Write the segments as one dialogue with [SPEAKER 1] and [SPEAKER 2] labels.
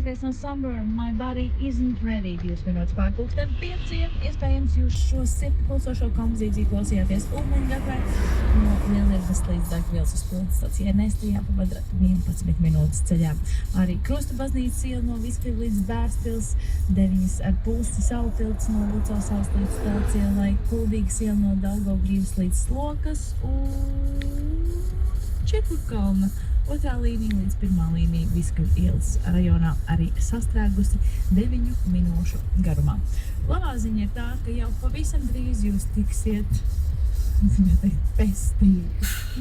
[SPEAKER 1] atgriezīties no Summer, My Body Isn't Ready. 2 minūtes pār 5. Iespējams, jūs šo 7000 kompozīciju klausījāties ūdeņgatavē no Lieldirbas līdz Dagvielas uz pilsētas stacijai Nestijā pa 11 minūtes ceļā. Arī Krusta baznīcas iela no Viskļa līdz Bērspils, 9,5 Saultilts no Lucavsalas līdz Stelts ielai, Kuldīgas iela no Daugavgrīvas līdz Slokas un Čekurkalna. Otrā līnija līdz pirmā līnija Viskļu ielas rajonā arī sastrēgusi 9 minūšu garumā. Labā ziņa ir tā, ka jau pavisam drīz jūs tiksiet pestīgi.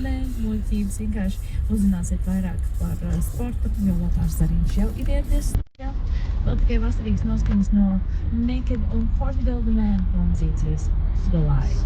[SPEAKER 1] Nē, muļķības, vienkārši uzzināsiet vairāk par sportu, jo Lotārs Zariņš jau ir ieradies. Vēl tikai vasarīgas noskaņas no Naked un Portugal The Man kompozīcijas Goliath.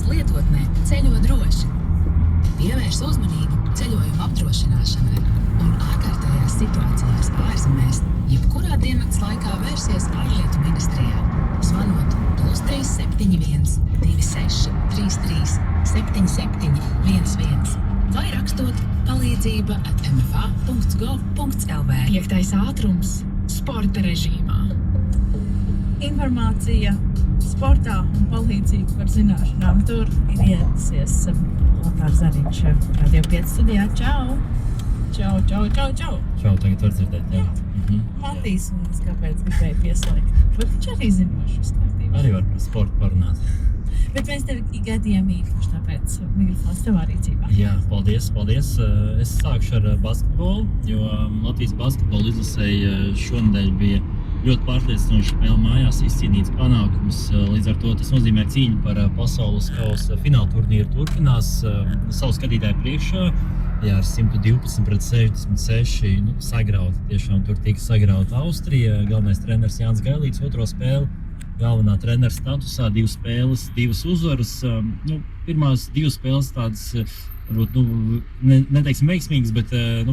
[SPEAKER 2] Lietotnē ceļo droši. Pievērs uzmanību ceļojuma apdrošināšanai un ārkārtējās situācijās ārzemēs, jebkurā diennakts laikā vērsies ārlietu ministrijā, zvanot +371 26 33 77 11 vai rakstot palīdzība@mfa.gov.lv. 5. ātrums sporta režīmā.
[SPEAKER 1] Informācija sportā un palīdzību par zināšanām. Tur ir ieradusies Lotārs Zariņš Radio 5 studijā. Čau! Čau!
[SPEAKER 3] Čau, tagad var dzirdēt, jā.
[SPEAKER 1] Matīs, un es kāpēc gribēju pieslēgt. Bet viņš arī zinoši viss kārtībā.
[SPEAKER 3] Arī var par sportu parunāt.
[SPEAKER 1] Bet mēs tevi gadījām īpaši, tāpēc mikrofons tevā rīcībā.
[SPEAKER 3] Jā, paldies. Es sākšu ar basketbolu, jo Latvijas basketbola izlasēji šonedēļ bija ļoti pārliecinoši spēle mājās, izcīnīts panākums. Līdz ar to tas nozīmē cīņu par pasaules kausa fināla turnīru turpinās savu skatītāju priekšā. Jā, ar 112-66 sagrauta. Tiešām tur tika sagrauta Austrija. Galvenais treneris Jānis Gailīts otro spēli galvenā trenera statusā, 2 spēles, 2 uzvaras. Pirmās 2 spēles tādas, varbūt, neteiksim veiksmīgas, bet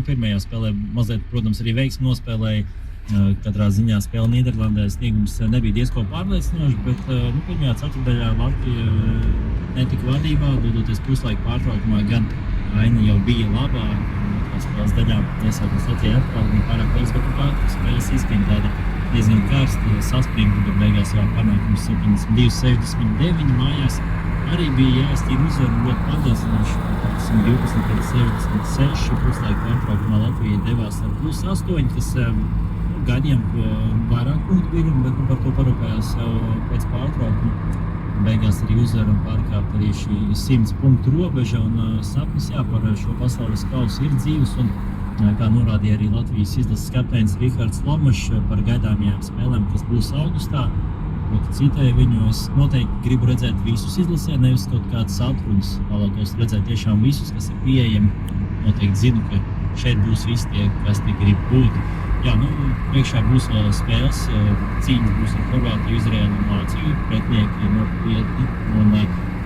[SPEAKER 3] pirmajā spēlē mazliet, protams, arī veiksmi nospēlēja. Katrā ziņā spēle Nīderlandē sniegums nebija diezko pārliecinošs, bet pirmajā ceturtdaļā Latvija netika vadībā, dodoties puslaika pārtraukumā, gan aina jau bija labā. Tās spēles daļā iesākums Latvijai atkal bija pārāk liels, bet spēles izskaņa tāda diezgan karsta, saspringta, bet beigās jau panākums 72-69 mājās. Arī bija jāiztīra uzvaru ļoti pārliecinoši, 112-76, puslaika pārtraukumā Latvija devās ar +8, kas gaidījām vairāk punktu vīrumu, bet par to parūpējās jau pēc pārtraukuma. Beigās arī uzvaru un pārkāpt arī šī 100 punktu robeža, un sapnis par šo pasaules kausu ir dzīves, un kā norādīja arī Latvijas izlases kapteinis Rihards Lomašs par gaidāmajām spēlēm, kas būs augustā. Citēju viņu, es noteikti gribu redzēt visus izlasē, nevis kaut kāds atrunas. Vēlētos redzēt tiešām visus, kas ir pieejami. Noteikti zinu, ka šeit būs visi tie, kas tie grib būt. Jā, priekšā būs vēl spēles, cīņas būs ar Horvātiju, Izraēlu un Vāciju, pretinieki nopietni, un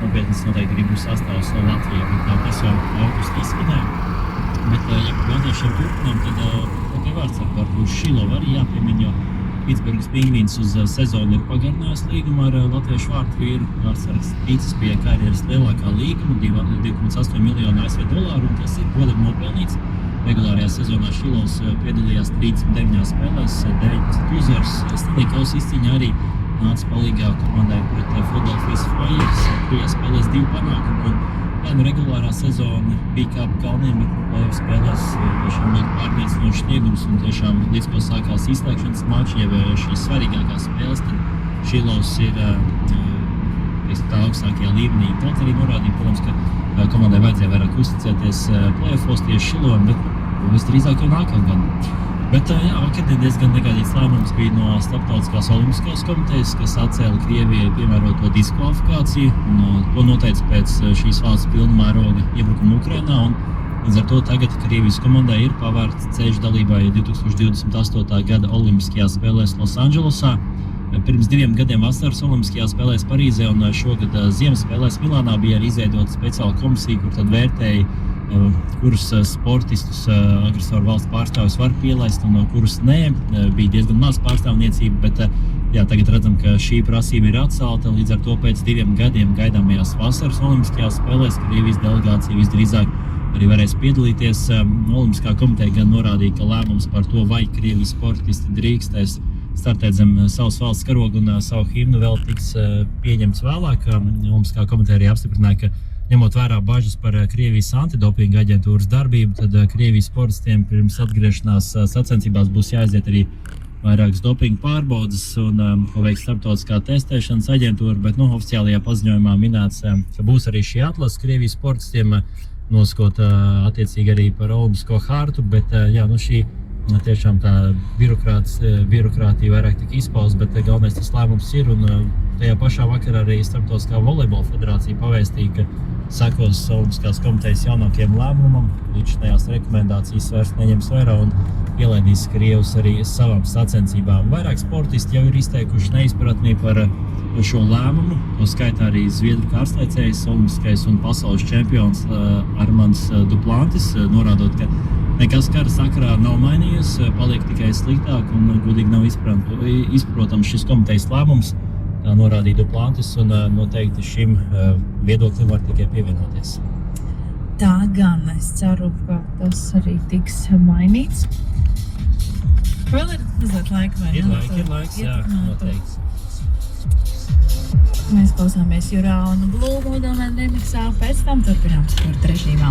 [SPEAKER 3] nopietnas noteikti arī būs sastāvs Latvijā, bet tas jau augusti izskanēja. Bet, ja par latviešiem turpinām, tad vārds ar Šilovu arī jāpiemiņ, jo Pitsburgas Pingvīns uz sezonu ir pagarinājis līgumu ar latviešu vārtvīru. Vārtsargs ticis pie karjeras lielākā līguma, $2,8 miljonu ASV, un tas ir godam nopelnīts. Regulārajā sezonā Šilovs piedalījās 39 spēlēs, 19 uzvaras. Stanleykaus izcīņā arī nāca palīgā komandai pret Philadelphia Flyers, 3 spēlēs 2 panākumu. Regulārā sezona bija kā pa kalniem, bet playoff spēlēs tiešām ļoti pārliecinošs sniegums, un tiešām līdz ko sākās izslēgšanas mači, ja šīs svarīgākās spēles, tad Šilovs ir tā augstākajā līmenī. Kaut arī norādīja, protams, ka komandai vajadzēja vairāk uzticēties playoffos tieši Šilovam, bet visdrīzāk jau nākamgad. Bet vakardien diezgan negaidīts lēmums bija no Starptautiskās olimpiskās komitejas, kas atcēla Krievijai piemēroto diskvalifikāciju, un to noteica pēc šīs valsts pilna mēroga iebrukuma Ukrainā, un līdz ar to tagad Krievijas komandai ir pavērts ceļš dalībai 2028. gada olimpiskajās spēlēs Losandželosā. Pirms 2 gadiem vasaras olimpiskajās spēlēs Parīzē un šogad ziemas spēlēs Milānā bija arī izveidota speciāla komisija, kur tad vērtēja, kurus sportistus agresoru valsts pārstāvis var pielaist un kurus nē. Bija diezgan maz pārstāvniecība, bet tagad redzam, ka šī prasība ir atcelta. Līdz ar to pēc 2 gadiem gaidāmajās vasaras olimpiskajās spēlēs Krievijas delegācija visdrīzāk arī varēs piedalīties. Olimpiskā komiteja gan norādīja, ka lēmums par to, vai Krievijas sportisti drīkstēs startēt zem savas valsts karoga un savu himnu vēl tiks pieņemts vēlāk. Olimpiskā komiteja arī apstiprināja, ka ņemot vērā bažas par Krievijas antidopinga aģentūras darbību, tad Krievijas sportistiem pirms atgriešanās sacensībās būs jāaiziet arī vairākas dopinga pārbaudes un ko veiks starptautiskā testēšanas aģentūra, bet oficiālajā paziņojumā minēts, ka būs arī šī atlase Krievijas sportistiem, nosakot attiecīgi arī par olimpisko hartu, bet šī tiešām tā birokrātija vairāk tika izpaust, bet galvenais tas lēmums ir, un tajā pašā vakarā arī Starptautiskā volejbola federācija pavēstīja, ka sekos Olimpiskās komitejas jaunākajam lēmumam, līdzinājās rekomendācijas vairs neņems vērā un ielaidīs Krievus arī savām sacensībām. Vairāk sportisti jau ir izteikuši neizpratnī par šo lēmumu, to skaitā arī zviedru kārstlaicējs, olimpiskais un pasaules čempions Armands Duplantis, norādot, ka nekas kara sakarā nav mainījies, paliek tikai sliktāk un godīgi nav izprotams šis komitejas lēmums, tā norādīja Duplantis, un noteikti šim viedoklim var tikai pievienoties.
[SPEAKER 1] Tā gan, es ceru, ka tas arī tiks mainīts. Vēl ir mazliet laika, vai
[SPEAKER 3] ne? Ir laiks, jā, noteikti.
[SPEAKER 1] Mēs klausāmies Jurā un Blūmu Udalēn remiksā, pēc tam turpinām sporta režīmā.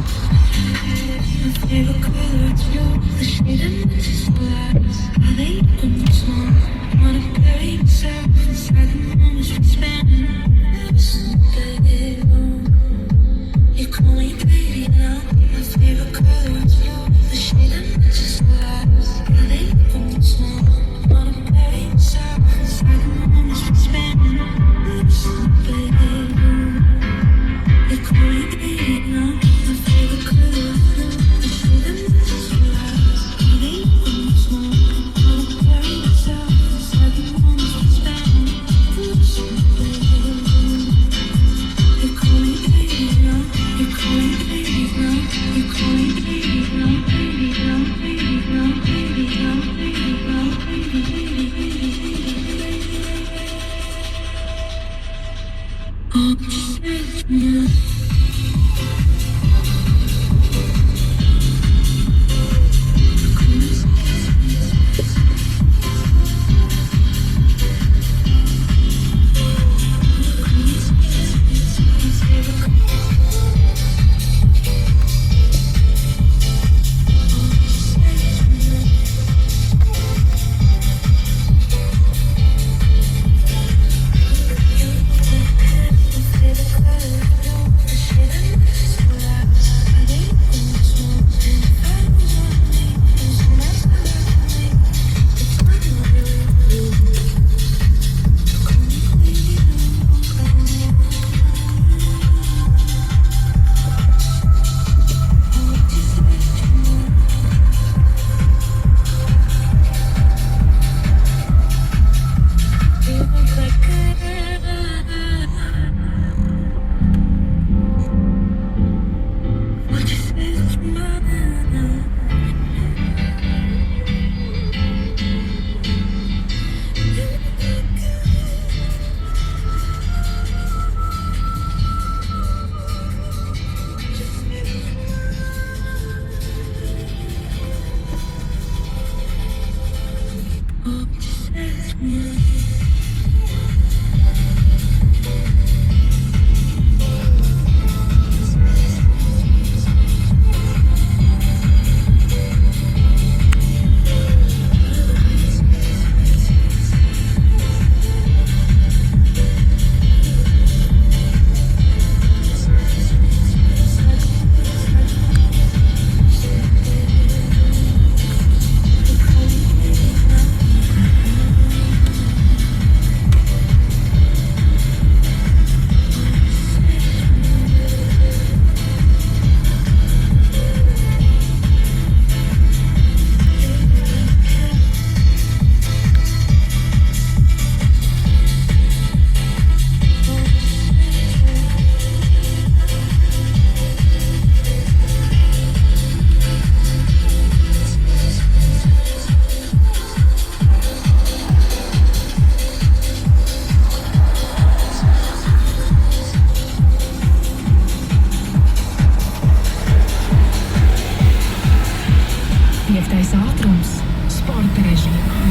[SPEAKER 2] Piektais ātrums sporta režīmā.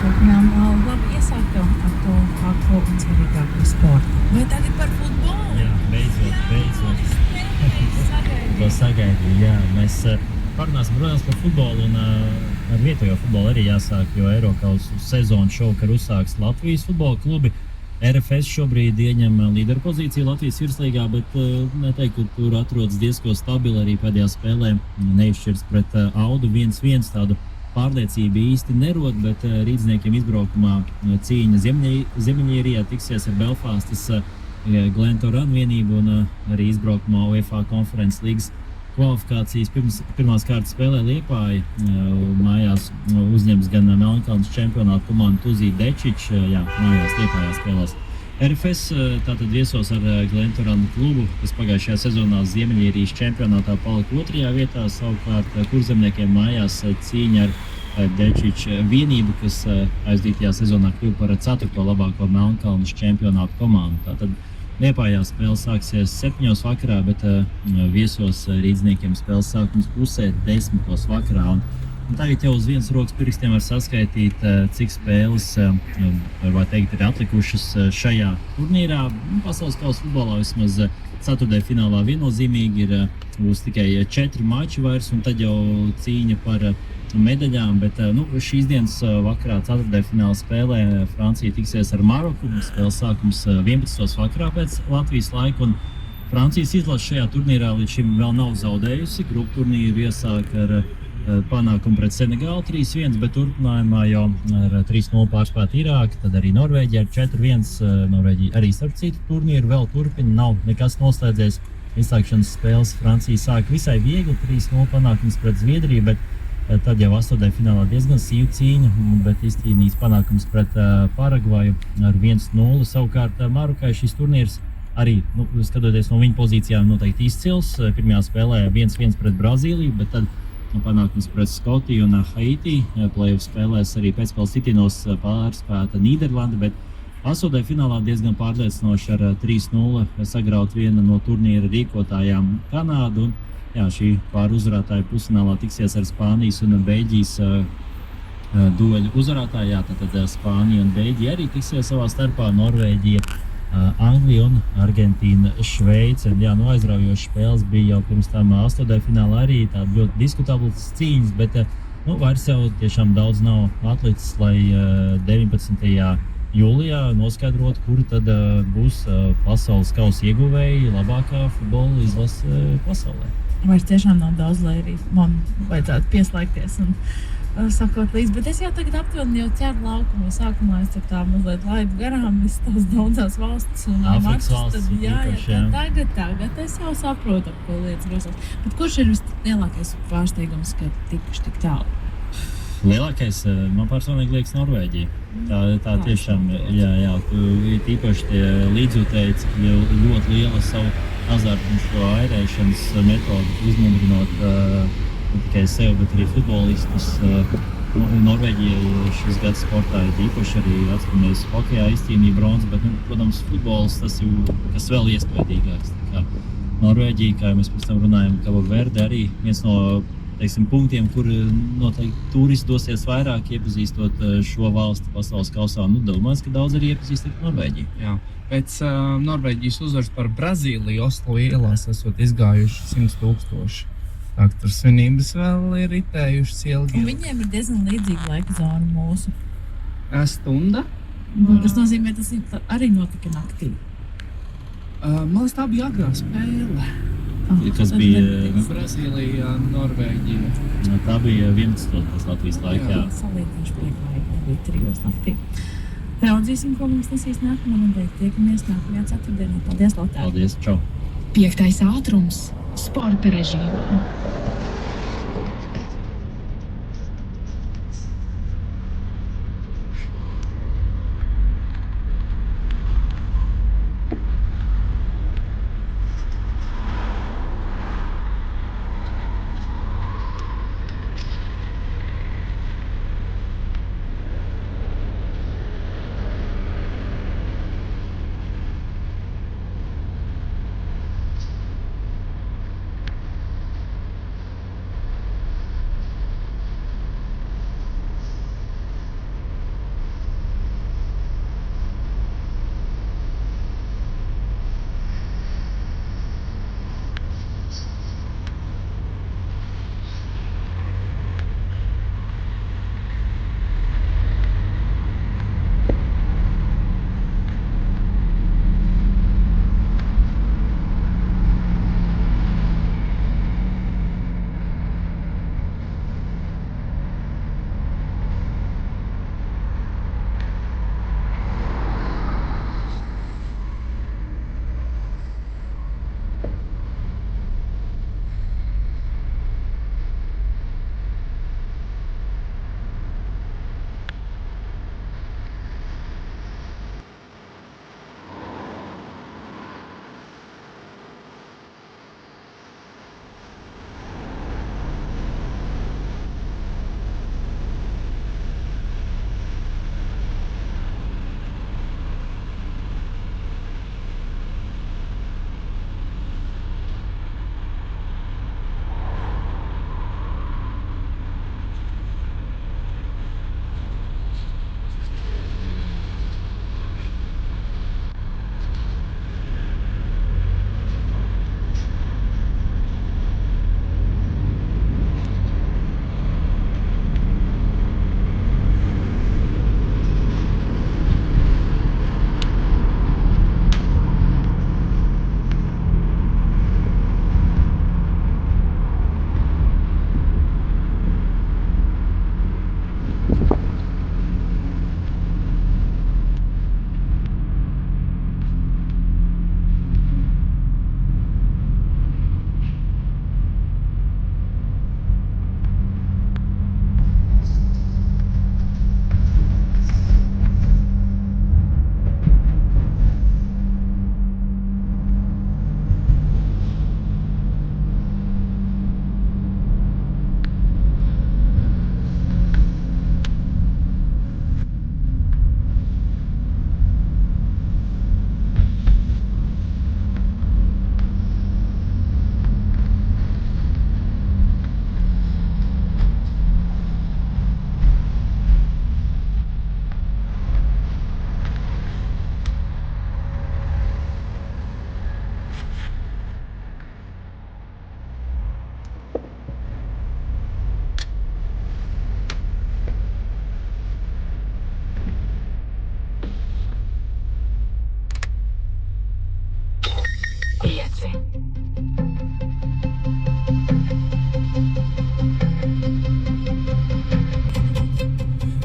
[SPEAKER 1] Turpinām labi iesākto aktuālāko un svarīgāko sportu. Vai tagad par futbolu?
[SPEAKER 3] Jā, beidzot. To sagaidīju, jā. Mēs parunāsim, protams, par futbolu un ar vietējo futbolu arī jāsāk, jo Eirokausu sezonu šovakar uzsāks Latvijas futbola klubi. RFS šobrīd ieņem līderu pozīciju Latvijas virslīgā, bet neteiktu, ka tur atrodas diezko stabili arī pēdējā spēlē. Neizšķirs pret Audu 1-1, tādu pārliecību īsti nerod, bet rīdzniekiem izbraukumā cīņa Ziemeļīrijā tiksies ar Belfastas Glentoran vienību un arī izbraukumā UEFA konferences līgas kvalifikācijas pirmās kārtas spēlē Liepāja. Mājās uzņems gan Melnkalnes čempionāta komandu Tuzī Dečič, mājās Liepājā spēlēs. RFS tātad viesos ar Glentoranu klubu, kas pagājušajā sezonā Ziemeļīrijas čempionātā palika 2. vietā, savukārt Kurzemniekiem mājās cīņa ar Dečič vienību, kas aizdītajā sezonā kļuva par 4. labāko Melnkalnes čempionāta komandu. Tātad Liepājā spēle sāksies 7. vakarā, bet viesos rīdzniekiem spēles sākums pusē 10. vakarā. Un tagad jau uz vienas rokas pirkstiem var saskaitīt, cik spēles var teikt, ir atlikušas šajā turnīrā. Pasaules kausa futbolā vismaz ceturtdaļfinālā viennozīmīgi būs tikai 4 mači vairs, un tad jau cīņa par medaļām, bet šīs dienas vakarā ceturtdaļfināla spēlē Francija tiksies ar Maroku. Spēles sākums 11. vakarā pēc Latvijas laika, un Francijas izlase šajā turnīrā līdz šim vēl nav zaudējusi. Grupu turnīru iesāk ar panākumu pret Senegālu 3-1, bet turpinājumā jau ar 3-0 pārspēt Irāku, tad arī Norvēģija ar 4-1. Norvēģija arī starp citu turnīru vēl turpina, nav nekas noslēdzies. Izslēgšanas spēles Francija sāk visai viegli, 3-0 panākums pret Zviedriju, bet tad jau 8. finālā diezgan sīva cīņa, bet izcīnījis panākums pret Paragvaju ar 1-0. Savukārt Marokai šis turnīrs arī, skatoties no viņa pozīcijām, noteikti izcils. Pirmajā spēlē 1-1 pret Brazīliju, bet tad panākums pret Skotiju un Haiti. Play-off spēlēs arī pēcspēles citīnos pārspēta Nīderlanda, bet 8. finālā diezgan pārliecinoši ar 3-0 sagraut viena no turnīra rīkotājām Kanādu. Un, jā, šī pāruzvarētāja pusfinālā tiksies ar Spānijas un Beļģijas dueļu uzvarētāji. Jā, tad Spānija un Beļģija arī tiksies savā starpā, Norvēģija, Anglija un Argentīna, Šveice. Jā, aizraujošas spēles bija jau pirms tam 8. finālā arī tāda ļoti diskutablas cīņas, bet vairs jau tiešām daudz nav atlicis, lai 19. jūlijā noskaidrot, kuri tad būs pasaules kausa ieguvēji labākā futbola izlase pasaulē.
[SPEAKER 1] Vairs tiešām nav daudz, lai arī man vajadzētu pieslēgties un sakot līdzi, bet es jau tagad aptuveni jau ķeru laukumu. Sākumā es tā mazliet laidu garām visas tās daudzās valstis un
[SPEAKER 3] Āfrikas
[SPEAKER 1] mačus,
[SPEAKER 3] valstis,
[SPEAKER 1] tad
[SPEAKER 3] īpaši, jā.
[SPEAKER 1] Tagad es jau saprotu, ap ko lietas grozās. Bet kurš ir vislielākais pārsteigums, ka tikuši tik tālu?
[SPEAKER 3] Lielākais man personīgi liekas Norvēģija. Tā tiešām, jā, tīpaši tie līdzjūtēji, cik ļoti liela savu azartu un šo airēšanas metodu uzmundrinot ne tikai sev, bet arī futbolistus. Norvēģija šis gads sportā ir īpaši arī atskamies hokejā izcīnīja bronzu, bet, protams, futbols tas ir kas vēl iespaidīgāks. Norvēģija, kā mēs pēc tam runājam, Cabo Verde arī viens no punktiem, kur noteikti turisti dosies vairāk iepazīstot šo valsti pasaules kausā. Domāju, ka daudz arī iepazīstot Norvēģiju.
[SPEAKER 4] Jā. Pēc Norvēģijas uzvaras par Brazīliju Oslo ielās esot izgājuši 100,000. Tur svinības vēl ir ritējušas ilgi.
[SPEAKER 1] Un viņiem ir diezgan līdzīga laika zona mūsu.
[SPEAKER 4] Stunda.
[SPEAKER 1] Tas nozīmē, tas arī notika naktī.
[SPEAKER 4] Man liekas, tā bija agrā spēle.
[SPEAKER 3] Kas bija
[SPEAKER 4] Brazīlija, Norvēģija.
[SPEAKER 3] Tā bija 11. Latvijas laikā.
[SPEAKER 1] Salīdzinoši pieklājīgi, bija 3 naktī. Raudzīsim, ko mums nesīs nākamā nedēļa. Tiekamies nākamajā ceturtdienā. Paldies, Lotār!
[SPEAKER 3] Paldies, čau!
[SPEAKER 2] 5. ātrums sporta režīmā.